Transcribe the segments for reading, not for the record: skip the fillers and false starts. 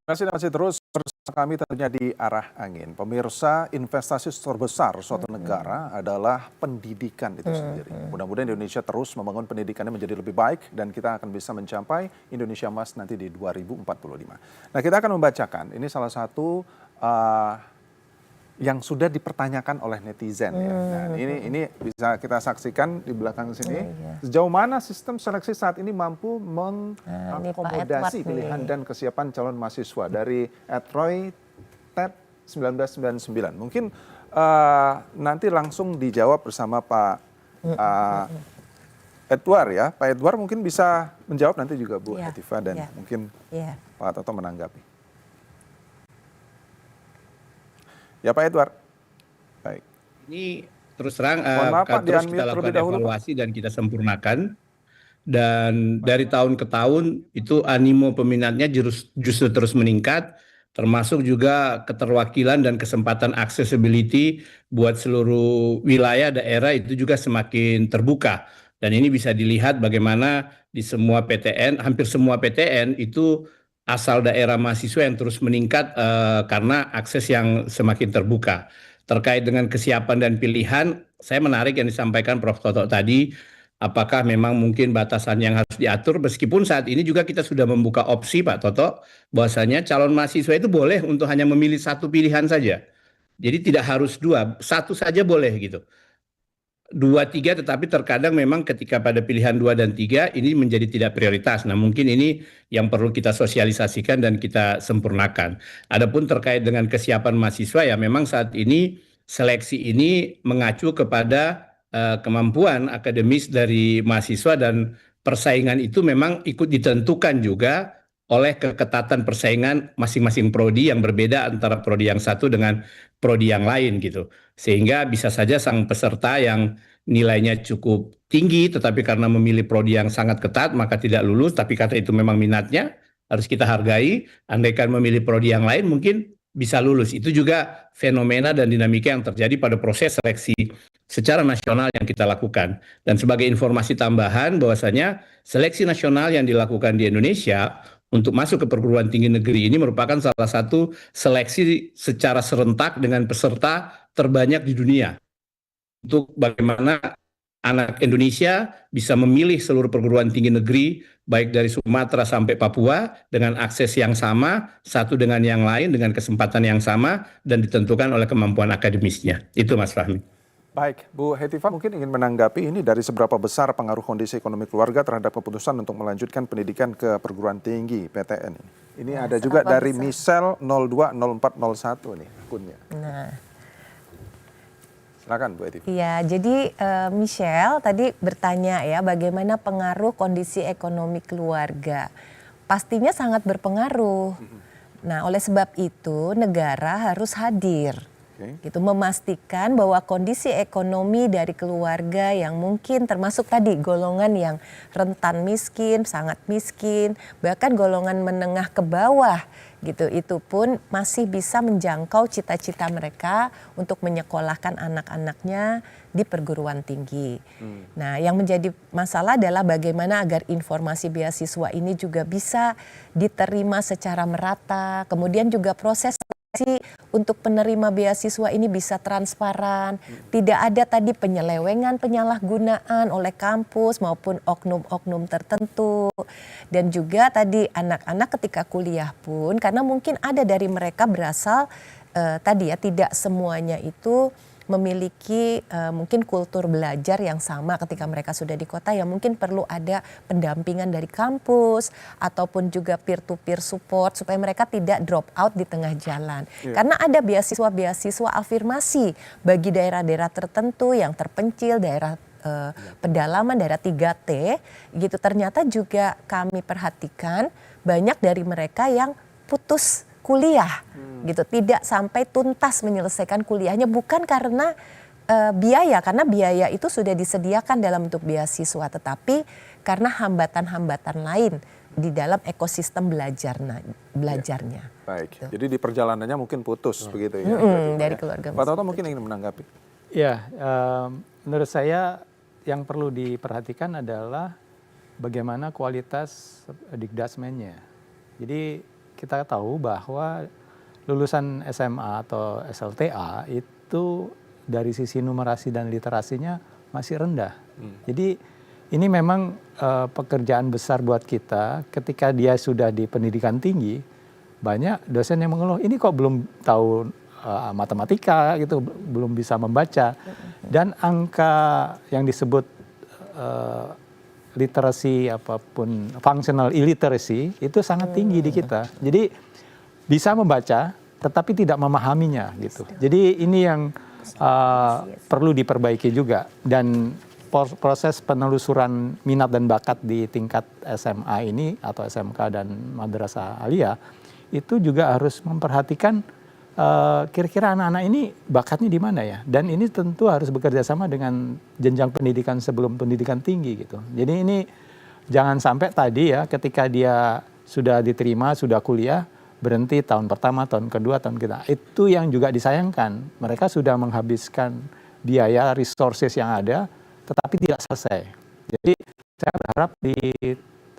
Masih terus bersama kami tentunya di arah angin. Pemirsa, investasi terbesar suatu negara adalah pendidikan itu sendiri. Mudah-mudahan Indonesia terus membangun pendidikannya menjadi lebih baik dan kita akan bisa mencapai Indonesia Emas nanti di 2045. Nah, kita akan membacakan ini salah satu yang sudah dipertanyakan oleh netizen ya. Nah, ini bisa kita saksikan di belakang sini. Sejauh mana sistem seleksi saat ini mampu mengakomodasi pilihan dan kesiapan calon mahasiswa dari Edroy TEP 1999. Mungkin nanti langsung dijawab bersama Pak Edward ya. Pak Edward mungkin bisa menjawab, nanti juga Bu Hetifah dan mungkin Pak Toto menanggapi. Ya Pak Edward. Baik. Ini terus terang terus kita lakukan evaluasi dan kita sempurnakan. Dan dari tahun ke tahun itu animo peminatnya justru terus meningkat, termasuk juga keterwakilan dan kesempatan accessibility buat seluruh wilayah daerah itu juga semakin terbuka. Dan ini bisa dilihat bagaimana di semua PTN, hampir semua PTN itu asal daerah mahasiswa yang terus meningkat karena akses yang semakin terbuka. Terkait dengan kesiapan dan pilihan, saya menarik yang disampaikan Prof. Toto tadi, apakah memang mungkin batasan yang harus diatur, meskipun saat ini juga kita sudah membuka opsi Pak Toto, bahwasanya calon mahasiswa itu boleh untuk hanya memilih satu pilihan saja. Jadi tidak harus dua, satu saja boleh gitu. Dua, tiga, tetapi terkadang memang ketika pada pilihan 2 dan 3 ini menjadi tidak prioritas. Nah mungkin ini yang perlu kita sosialisasikan dan kita sempurnakan. Adapun terkait dengan kesiapan mahasiswa ya memang saat ini seleksi ini mengacu kepada kemampuan akademis dari mahasiswa dan persaingan itu memang ikut ditentukan juga oleh keketatan persaingan masing-masing prodi yang berbeda antara prodi yang satu dengan prodi yang lain gitu. Sehingga bisa saja sang peserta yang nilainya cukup tinggi tetapi karena memilih prodi yang sangat ketat maka tidak lulus, tapi karena itu memang minatnya harus kita hargai. Andaikan memilih prodi yang lain mungkin bisa lulus. Itu juga fenomena dan dinamika yang terjadi pada proses seleksi secara nasional yang kita lakukan. Dan sebagai informasi tambahan bahwasanya seleksi nasional yang dilakukan di Indonesia untuk masuk ke perguruan tinggi negeri ini merupakan salah satu seleksi secara serentak dengan peserta terbanyak di dunia. Untuk bagaimana anak Indonesia bisa memilih seluruh perguruan tinggi negeri, baik dari Sumatera sampai Papua, dengan akses yang sama, satu dengan yang lain, dengan kesempatan yang sama, dan ditentukan oleh kemampuan akademisnya. Itu Mas Fahmi. Baik, Bu Hetifah mungkin ingin menanggapi ini dari seberapa besar pengaruh kondisi ekonomi keluarga terhadap keputusan untuk melanjutkan pendidikan ke perguruan tinggi PTN ini. Ini ada juga dari Michelle 020401 nih akunnya. Nah, silakan Bu Hetifah. iya, jadi Michelle tadi bertanya ya bagaimana pengaruh kondisi ekonomi keluarga. Pastinya sangat berpengaruh. Nah, oleh sebab itu negara harus hadir. Gitu, memastikan bahwa kondisi ekonomi dari keluarga yang mungkin termasuk tadi golongan yang rentan miskin, sangat miskin, bahkan golongan menengah ke bawah gitu, itu pun masih bisa menjangkau cita-cita mereka untuk menyekolahkan anak-anaknya di perguruan tinggi. Nah, yang menjadi masalah adalah bagaimana agar informasi beasiswa ini juga bisa diterima secara merata, kemudian juga proses untuk penerima beasiswa ini bisa transparan, tidak ada tadi penyelewengan, penyalahgunaan oleh kampus maupun oknum-oknum tertentu. Dan juga tadi anak-anak ketika kuliah pun, karena mungkin ada dari mereka berasal tadi ya tidak semuanya itu memiliki mungkin kultur belajar yang sama ketika mereka sudah di kota, ya mungkin perlu ada pendampingan dari kampus ataupun juga peer-to-peer support supaya mereka tidak drop out di tengah jalan. Karena ada beasiswa-beasiswa afirmasi bagi daerah-daerah tertentu yang terpencil, daerah pedalaman, daerah 3T gitu. Ternyata juga kami perhatikan banyak dari mereka yang putus kuliah gitu, tidak sampai tuntas menyelesaikan kuliahnya, bukan karena biaya, karena biaya itu sudah disediakan dalam bentuk beasiswa, tetapi karena hambatan-hambatan lain di dalam ekosistem belajarnya. Baik, gitu. Jadi di perjalanannya mungkin putus begitu ya. Dari keluarga. Pak Toto mungkin ingin menanggapi. Ya, menurut saya yang perlu diperhatikan adalah bagaimana kualitas dikdasmennya. Jadi kita tahu bahwa lulusan SMA atau SLTA itu dari sisi numerasi dan literasinya masih rendah. Jadi ini memang pekerjaan besar buat kita ketika dia sudah di pendidikan tinggi. Banyak dosen yang mengeluh, ini kok belum tahu matematika gitu, belum bisa membaca. Dan angka yang disebut literasi apapun, functional illiteracy itu sangat tinggi di kita. Jadi bisa membaca tetapi tidak memahaminya gitu. Jadi ini yang perlu diperbaiki juga, dan proses penelusuran minat dan bakat di tingkat SMA ini atau SMK dan madrasah aliyah itu juga harus memperhatikan kira-kira anak-anak ini bakatnya di mana ya, dan ini tentu harus bekerja sama dengan jenjang pendidikan sebelum pendidikan tinggi gitu. Jadi ini jangan sampai tadi ya ketika dia sudah diterima, sudah kuliah, berhenti tahun pertama, tahun kedua, tahun ketiga. Itu yang juga disayangkan. Mereka sudah menghabiskan biaya, resources yang ada, tetapi tidak selesai. Jadi saya berharap di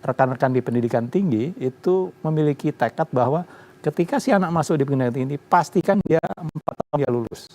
rekan-rekan di pendidikan tinggi itu memiliki tekad bahwa ketika si anak masuk di pendidikan tinggi, pastikan dia 4 tahun dia lulus.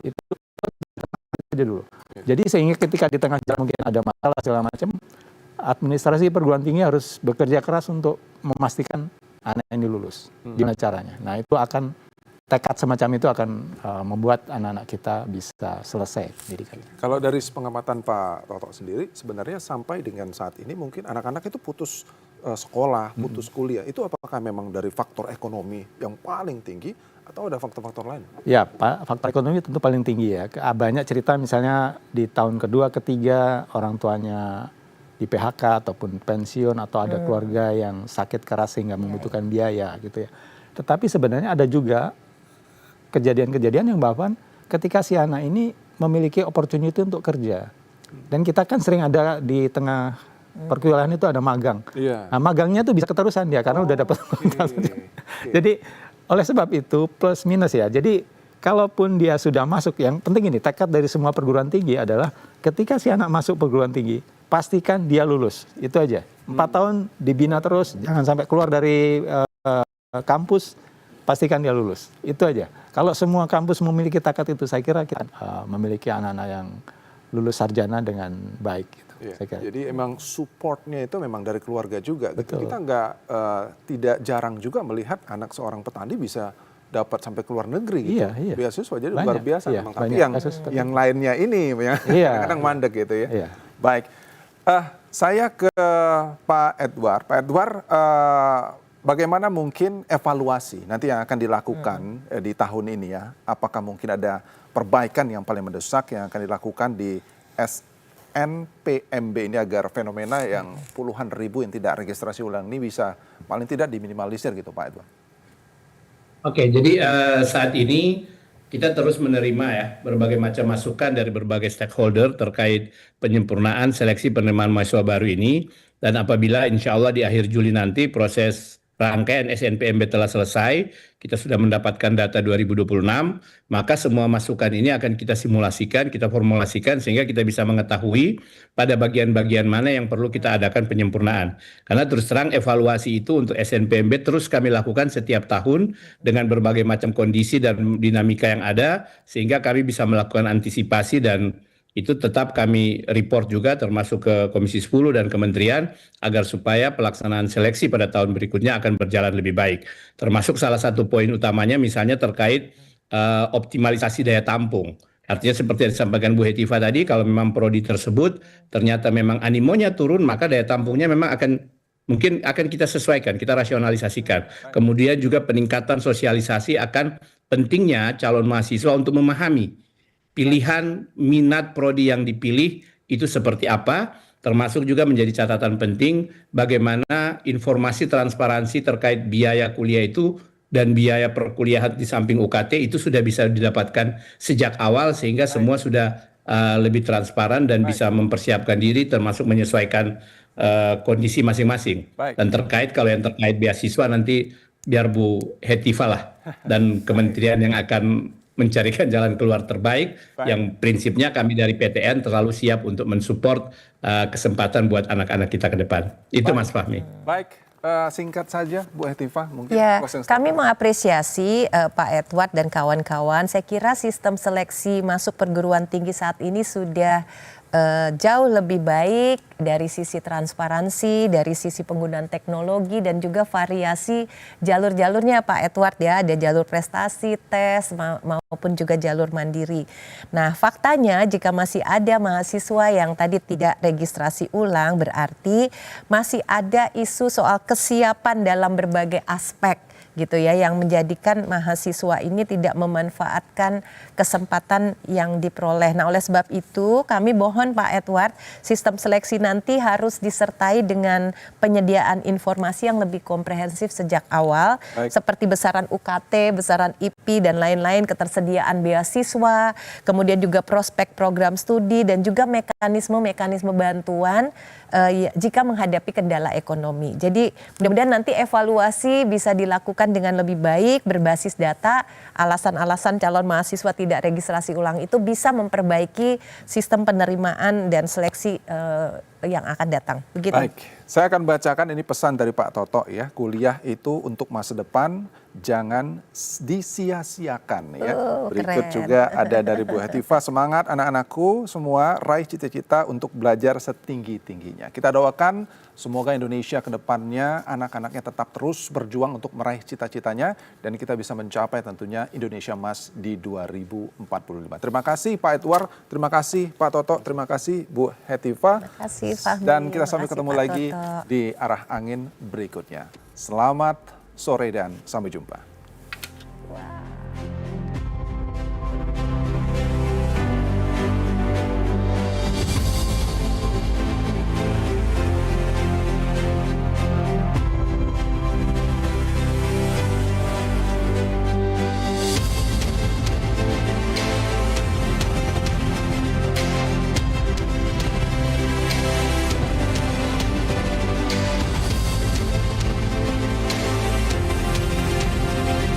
Itu aja dulu. Jadi sehingga ketika di tengah jalan mungkin ada masalah segala macam, administrasi perguruan tinggi harus bekerja keras untuk memastikan anak ini lulus. Gimana caranya? Nah itu akan, tekad semacam itu akan membuat anak-anak kita bisa selesai pendidikan. Kalau dari pengamatan Pak Toto sendiri, sebenarnya sampai dengan saat ini mungkin anak-anak itu putus sekolah, putus kuliah. Itu apakah memang dari faktor ekonomi yang paling tinggi atau ada faktor-faktor lain? Ya Pak, faktor ekonomi tentu paling tinggi ya. Banyak cerita misalnya di tahun kedua, ketiga orang tuanya di PHK ataupun pensiun atau ada keluarga yang sakit keras sehingga membutuhkan biaya gitu ya. Tetapi sebenarnya ada juga kejadian-kejadian yang bahkan ketika si anak ini memiliki opportunity untuk kerja. Dan kita kan sering ada di tengah perkuliahan itu ada magang. Nah magangnya tuh bisa keterusan dia karena udah dapat kontrak. Jadi oleh sebab itu plus minus ya. Jadi kalaupun dia sudah masuk, yang penting ini tekad dari semua perguruan tinggi adalah ketika si anak masuk perguruan tinggi, pastikan dia lulus. Itu aja. 4 tahun dibina terus, jangan sampai keluar dari kampus, pastikan dia lulus. Itu aja. Kalau semua kampus memiliki tekad itu, saya kira kita memiliki anak-anak yang lulus sarjana dengan baik. Gitu, saya kira. Jadi emang supportnya itu memang dari keluarga juga. Gitu. Kita tidak jarang juga melihat anak seorang petani bisa dapat sampai ke luar negeri gitu. Iya. Beasiswa jadi luar biasa. Iya, memang. Tapi yang lainnya ini kadang-kadang mandek gitu ya. Iya. Baik. Saya ke Pak Edward. Pak Edward, bagaimana mungkin evaluasi nanti yang akan dilakukan di tahun ini ya? Apakah mungkin ada perbaikan yang paling mendesak yang akan dilakukan di SNPMB ini agar fenomena yang puluhan ribu yang tidak registrasi ulang ini bisa paling tidak diminimalisir gitu Pak Edward? Oke, jadi saat ini kita terus menerima ya berbagai macam masukan dari berbagai stakeholder terkait penyempurnaan seleksi penerimaan mahasiswa baru ini, dan apabila insya Allah di akhir Juli nanti proses rangkaian SNPMB telah selesai, kita sudah mendapatkan data 2026, maka semua masukan ini akan kita simulasikan, kita formulasikan sehingga kita bisa mengetahui pada bagian-bagian mana yang perlu kita adakan penyempurnaan. Karena terus terang evaluasi itu untuk SNPMB terus kami lakukan setiap tahun dengan berbagai macam kondisi dan dinamika yang ada, sehingga kami bisa melakukan antisipasi dan itu tetap kami report juga termasuk ke Komisi 10 dan Kementerian agar supaya pelaksanaan seleksi pada tahun berikutnya akan berjalan lebih baik. Termasuk salah satu poin utamanya misalnya terkait optimalisasi daya tampung. Artinya seperti yang disampaikan Bu Hetiva tadi, kalau memang prodi tersebut ternyata memang animonya turun, maka daya tampungnya memang mungkin akan kita sesuaikan, kita rasionalisasikan. Kemudian juga peningkatan sosialisasi akan pentingnya calon mahasiswa untuk memahami pilihan minat prodi yang dipilih itu seperti apa, termasuk juga menjadi catatan penting bagaimana informasi transparansi terkait biaya kuliah itu dan biaya perkuliahan di samping UKT itu sudah bisa didapatkan sejak awal sehingga semua sudah lebih transparan dan bisa mempersiapkan diri termasuk menyesuaikan kondisi masing-masing. Dan kalau yang terkait beasiswa nanti biar Bu Hetiva lah dan kementerian yang akan mencarikan jalan keluar terbaik. Yang prinsipnya kami dari PTN terlalu siap untuk mensupport kesempatan buat anak-anak kita ke depan. Itu Mas Fahmi. Baik, Singkat saja Bu Hetifah mungkin. Ya, closing kami statement. mengapresiasi Pak Edward dan kawan-kawan. Saya kira sistem seleksi masuk perguruan tinggi saat ini sudah jauh lebih baik dari sisi transparansi, dari sisi penggunaan teknologi dan juga variasi jalur-jalurnya Pak Edward ya. Ada jalur prestasi, tes maupun juga jalur mandiri. Nah, faktanya jika masih ada mahasiswa yang tadi tidak registrasi ulang berarti masih ada isu soal kesiapan dalam berbagai aspek gitu ya, yang menjadikan mahasiswa ini tidak memanfaatkan kesempatan yang diperoleh. Nah, oleh sebab itu kami mohon Pak Edward, sistem seleksi nanti harus disertai dengan penyediaan informasi yang lebih komprehensif sejak awal, seperti besaran UKT, besaran IP dan lain-lain, ketersediaan beasiswa, kemudian juga prospek program studi dan juga mekanisme bantuan jika menghadapi kendala ekonomi. Jadi mudah-mudahan nanti evaluasi bisa dilakukan dengan lebih baik berbasis data. Alasan-alasan calon mahasiswa tidak registrasi ulang itu bisa memperbaiki sistem penerimaan dan seleksi yang akan datang. Begitu. Baik, saya akan bacakan ini pesan dari Pak Toto ya. Kuliah itu untuk masa depan, jangan disia-siakan ya. Berikut keren. juga ada dari Bu Hetifah, semangat anak-anakku semua raih cita-cita untuk belajar setinggi-tingginya. Kita doakan semoga Indonesia ke depannya anak-anaknya tetap terus berjuang untuk meraih cita-citanya dan kita bisa mencapai tentunya Indonesia Emas di 2045. Terima kasih Pak Edward, terima kasih Pak Toto, terima kasih Bu Hetifah. Terima kasih Fahmi. Dan kita sampai Terima kasih, ketemu Pak lagi Toto. di arah angin berikutnya. Selamat sore dan sampai jumpa. Wow.